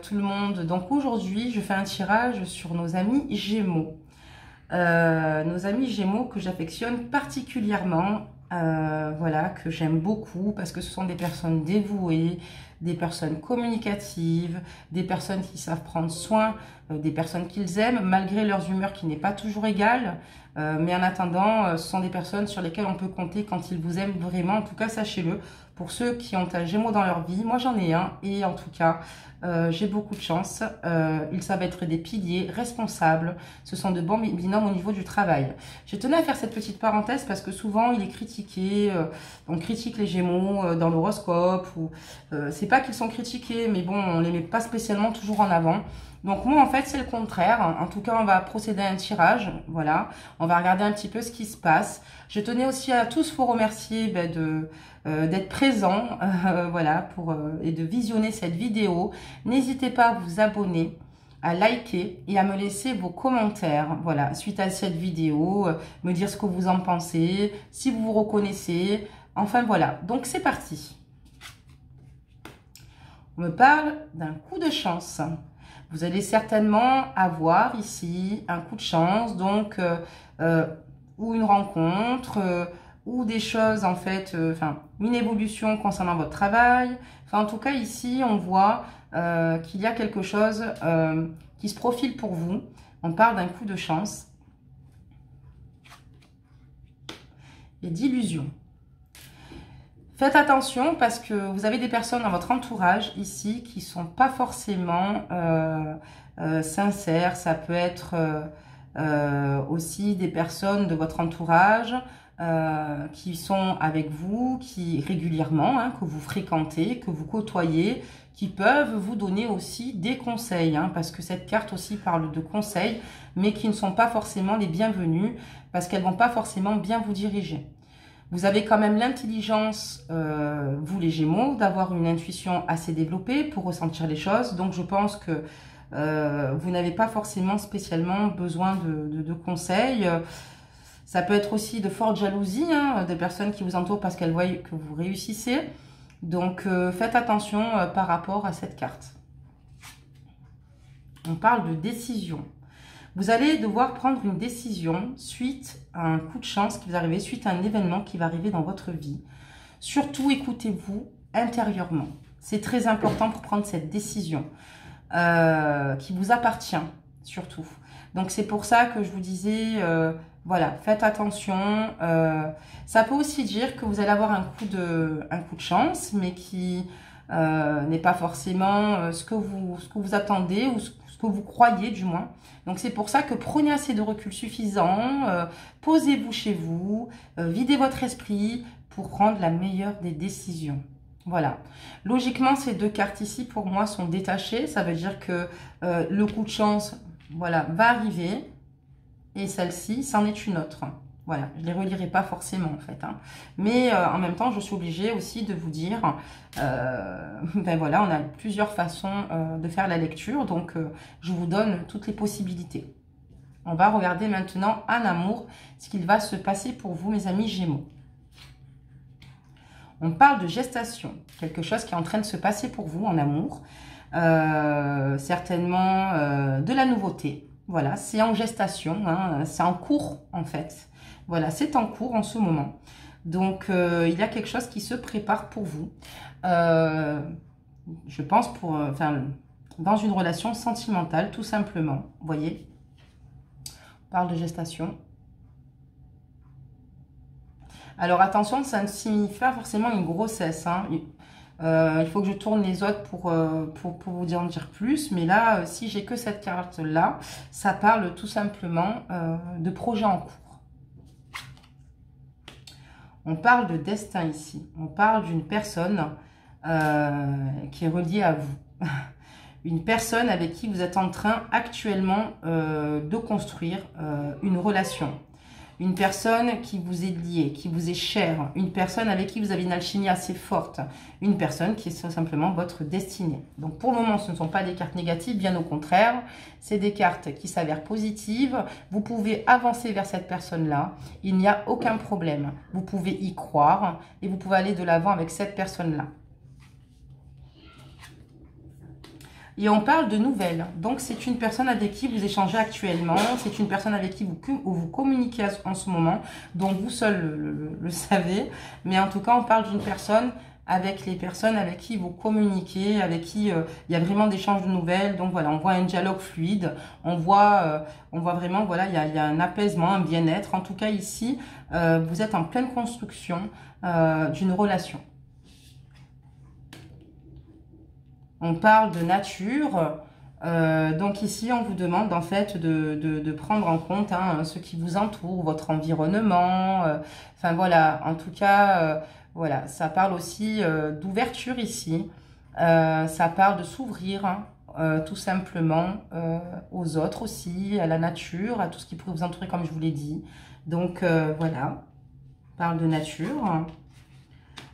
tout le monde. Donc aujourd'hui, je fais un tirage sur nos amis Gémeaux. Nos amis Gémeaux que j'affectionne particulièrement, voilà, que j'aime beaucoup parce que ce sont des personnes dévouées, des personnes communicatives, des personnes qui savent prendre soin des personnes qu'ils aiment, malgré leurs humeurs qui n'est pas toujours égale. Mais en attendant, ce sont des personnes sur lesquelles on peut compter quand ils vous aiment vraiment. En tout cas, sachez-le, pour ceux qui ont un Gémeaux dans leur vie, moi j'en ai un et en tout cas, j'ai beaucoup de chance. Ils savent être des piliers responsables. Ce sont de bons binômes au niveau du travail. Je tenais à faire cette petite parenthèse parce que souvent il est critiqué. On critique les Gémeaux dans l'horoscope. C'est pas qu'ils sont critiqués, mais bon, on les met pas spécialement toujours en avant. Donc moi en fait c'est le contraire. En tout cas on va procéder à un tirage. Voilà, on va regarder un petit peu ce qui se passe. Je tenais aussi à tous vous remercier d'être présents, voilà, et de visionner cette vidéo. N'hésitez pas à vous abonner, à liker et à me laisser vos commentaires, voilà, suite à cette vidéo, me dire ce que vous en pensez, si vous vous reconnaissez, enfin voilà. Donc c'est parti. On me parle d'un coup de chance. Vous allez certainement avoir ici un coup de chance, donc, ou une rencontre, ou des choses en fait, enfin une évolution concernant votre travail. Enfin en tout cas ici on voit qu'il y a quelque chose qui se profile pour vous. On parle d'un coup de chance et d'illusion. Faites attention parce que vous avez des personnes dans votre entourage ici qui sont pas forcément sincères. Ça peut être aussi des personnes de votre entourage qui sont avec vous, qui régulièrement, hein, que vous fréquentez, que vous côtoyez, qui peuvent vous donner aussi des conseils, hein, parce que cette carte aussi parle de conseils, mais qui ne sont pas forcément les bienvenus, parce qu'elles vont pas forcément bien vous diriger. Vous avez quand même l'intelligence, vous les Gémeaux, d'avoir une intuition assez développée pour ressentir les choses, donc je pense que vous n'avez pas forcément spécialement besoin de conseils. Ça peut être aussi de fortes jalousies, hein, des personnes qui vous entourent parce qu'elles voient que vous réussissez. Donc, faites attention par rapport à cette carte. On parle de décision. Vous allez devoir prendre une décision suite à un coup de chance qui va arriver, suite à un événement qui va arriver dans votre vie. Surtout, écoutez-vous intérieurement. C'est très important pour prendre cette décision qui vous appartient, surtout. Donc, c'est pour ça que je vous disais... voilà, faites attention. Ça peut aussi dire que vous allez avoir un coup de chance, mais qui n'est pas forcément ce que vous attendez ou ce que vous croyez du moins. Donc c'est pour ça que prenez assez de recul suffisant, posez-vous chez vous, videz votre esprit pour prendre la meilleure des décisions. Voilà. Logiquement, ces deux cartes ici, pour moi, sont détachées. Ça veut dire que le coup de chance, voilà, va arriver. Et celle-ci, c'en est une autre. Voilà, je ne les relirai pas forcément en fait. Hein. Mais en même temps, je suis obligée aussi de vous dire, ben voilà, on a plusieurs façons de faire la lecture. Donc, je vous donne toutes les possibilités. On va regarder maintenant en amour ce qu'il va se passer pour vous, mes amis Gémeaux. On parle de gestation, quelque chose qui est en train de se passer pour vous en amour. Certainement de la nouveauté. Voilà, c'est en gestation, hein, c'est en cours en fait. Voilà, c'est en cours en ce moment. Donc, il y a quelque chose qui se prépare pour vous. Je pense dans une relation sentimentale, tout simplement. Vous voyez, on parle de gestation. Alors, attention, ça ne signifie pas forcément une grossesse, hein. Il faut que je tourne les autres pour vous en dire plus. Mais là, si j'ai que cette carte-là, ça parle tout simplement de projet en cours. On parle de destin ici. On parle d'une personne qui est reliée à vous. Une personne avec qui vous êtes en train actuellement de construire une relation. Une personne qui vous est liée, qui vous est chère, une personne avec qui vous avez une alchimie assez forte, une personne qui est tout simplement votre destinée. Donc pour le moment, ce ne sont pas des cartes négatives, bien au contraire, c'est des cartes qui s'avèrent positives. Vous pouvez avancer vers cette personne-là, il n'y a aucun problème. Vous pouvez y croire et vous pouvez aller de l'avant avec cette personne-là. Et on parle de nouvelles. Donc, c'est une personne avec qui vous échangez actuellement. C'est une personne avec qui vous communiquez en ce moment, dont vous seul le savez. Mais en tout cas, on parle d'une personne avec les personnes avec qui vous communiquez, avec qui il y a vraiment d'échanges de nouvelles. Donc, voilà, on voit un dialogue fluide. On voit vraiment, voilà, il y a un apaisement, un bien-être. En tout cas, ici, vous êtes en pleine construction d'une relation. On parle de nature, donc ici on vous demande en fait de prendre en compte hein, ce qui vous entoure, votre environnement, enfin voilà, en tout cas, voilà, ça parle aussi d'ouverture ici, ça parle de s'ouvrir hein, tout simplement aux autres aussi, à la nature, à tout ce qui pourrait vous entourer comme je vous l'ai dit. Donc voilà, on parle de nature,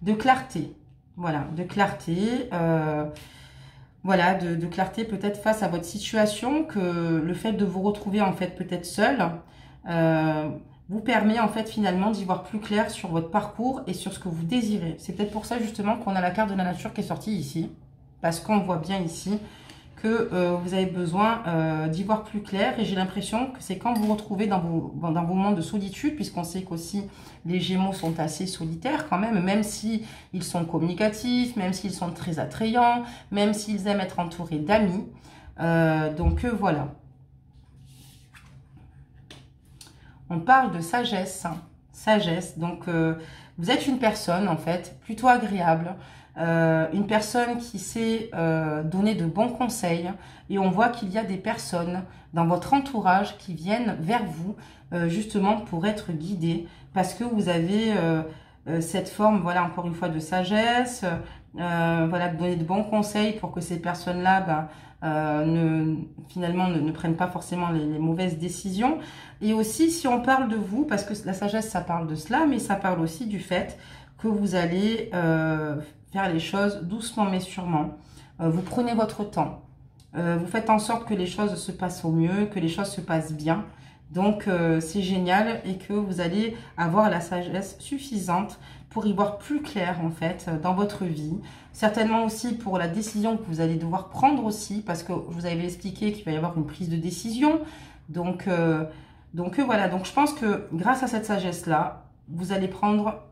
de clarté, voilà, de clarté, voilà, de clarté peut-être face à votre situation, que le fait de vous retrouver en fait peut-être seul vous permet en fait finalement d'y voir plus clair sur votre parcours et sur ce que vous désirez. C'est peut-être pour ça justement qu'on a la carte de la nature qui est sortie ici, parce qu'on voit bien ici que vous avez besoin d'y voir plus clair, et j'ai l'impression que c'est quand vous vous retrouvez dans vos moments de solitude, puisqu'on sait qu'aussi les Gémeaux sont assez solitaires quand même si ils sont communicatifs, même s'ils sont très attrayants, même s'ils aiment être entourés d'amis. Donc voilà. On parle de sagesse. Sagesse, donc vous êtes une personne en fait plutôt agréable, une personne qui sait donner de bons conseils, et on voit qu'il y a des personnes dans votre entourage qui viennent vers vous justement pour être guidées, parce que vous avez cette forme, voilà, encore une fois, de sagesse, voilà, de donner de bons conseils pour que ces personnes-là finalement ne prennent pas forcément les mauvaises décisions. Et aussi, si on parle de vous, parce que la sagesse, ça parle de cela, mais ça parle aussi du fait que vous allez faire les choses doucement mais sûrement. Vous prenez votre temps. Vous faites en sorte que les choses se passent au mieux, que les choses se passent bien. Donc, c'est génial, et que vous allez avoir la sagesse suffisante pour y voir plus clair, en fait, dans votre vie. Certainement aussi pour la décision que vous allez devoir prendre aussi, parce que je vous avais expliqué qu'il va y avoir une prise de décision. Donc voilà, donc je pense que grâce à cette sagesse-là, vous allez prendre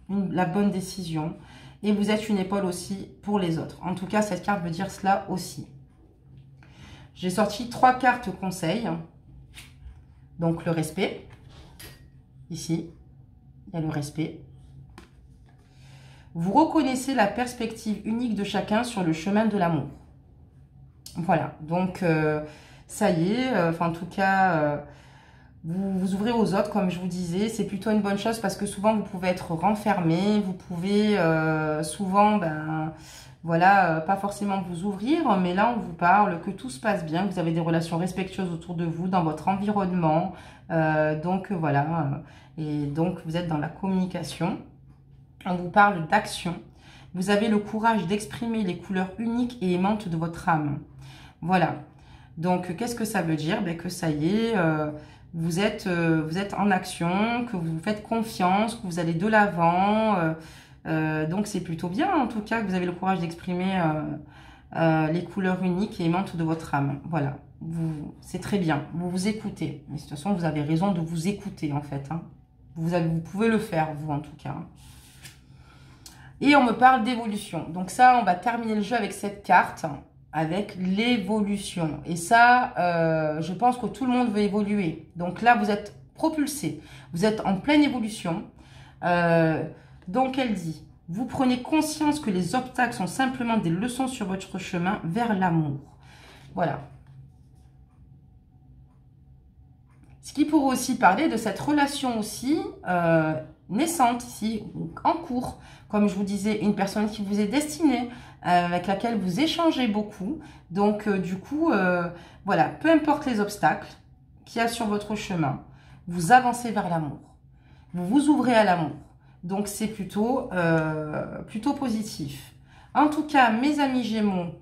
la bonne décision, et vous êtes une épaule aussi pour les autres. En tout cas, cette carte veut dire cela aussi. J'ai sorti 3 cartes conseils. Donc le respect, ici, il y a le respect. Vous reconnaissez la perspective unique de chacun sur le chemin de l'amour. Voilà, donc ça y est, en tout cas, vous vous ouvrez aux autres, comme je vous disais. C'est plutôt une bonne chose, parce que souvent vous pouvez être renfermé, vous pouvez souvent, voilà, pas forcément vous ouvrir, mais là on vous parle que tout se passe bien, que vous avez des relations respectueuses autour de vous, dans votre environnement, donc voilà, et donc vous êtes dans la communication. On vous parle d'action. Vous avez le courage d'exprimer les couleurs uniques et aimantes de votre âme. Voilà. Donc, qu'est-ce que ça veut dire? Que ça y est, vous êtes en action, que vous faites confiance, que vous allez de l'avant. Donc, c'est plutôt bien, en tout cas, que vous avez le courage d'exprimer les couleurs uniques et aimantes de votre âme. Voilà. C'est très bien. Vous vous écoutez. Mais de toute façon, vous avez raison de vous écouter, en fait. Hein. Vous pouvez le faire, vous, en tout cas. Et on me parle d'évolution. Donc ça, on va terminer le jeu avec cette carte, avec l'évolution. Et ça, je pense que tout le monde veut évoluer. Donc là, vous êtes propulsé. Vous êtes en pleine évolution. Donc elle dit, vous prenez conscience que les obstacles sont simplement des leçons sur votre chemin vers l'amour. Voilà. Ce qui pourrait aussi parler de cette relation aussi naissante ici, en cours. Comme je vous disais, une personne qui vous est destinée, avec laquelle vous échangez beaucoup. Donc, du coup, voilà, peu importe les obstacles qu'il y a sur votre chemin, vous avancez vers l'amour. Vous vous ouvrez à l'amour. Donc, c'est plutôt positif. En tout cas, mes amis Gémeaux,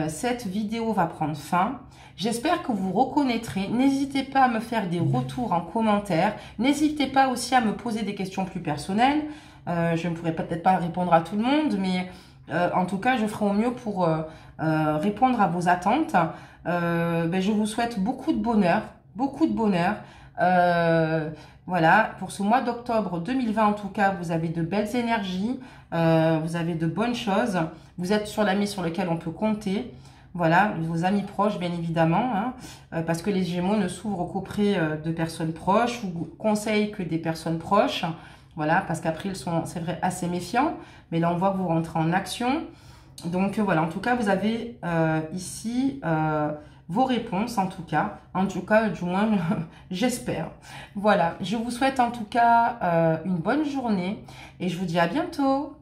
cette vidéo va prendre fin. J'espère que vous reconnaîtrez. N'hésitez pas à me faire des retours en commentaire. N'hésitez pas aussi à me poser des questions plus personnelles. Je ne pourrai peut-être pas répondre à tout le monde, mais En tout cas, je ferai au mieux pour répondre à vos attentes. Je vous souhaite beaucoup de bonheur, beaucoup de bonheur. Voilà, pour ce mois d'octobre 2020, en tout cas, vous avez de belles énergies, vous avez de bonnes choses. Vous êtes sur l'ami sur lequel on peut compter. Voilà, vos amis proches, bien évidemment, hein, parce que les Gémeaux ne s'ouvrent qu'auprès de personnes proches ou conseillent que des personnes proches. Voilà, parce qu'après, ils sont, c'est vrai, assez méfiants. Mais là, on voit que vous rentrez en action. Donc, voilà, en tout cas, vous avez ici vos réponses, en tout cas. En tout cas, du moins, j'espère. Voilà, je vous souhaite en tout cas une bonne journée et je vous dis à bientôt.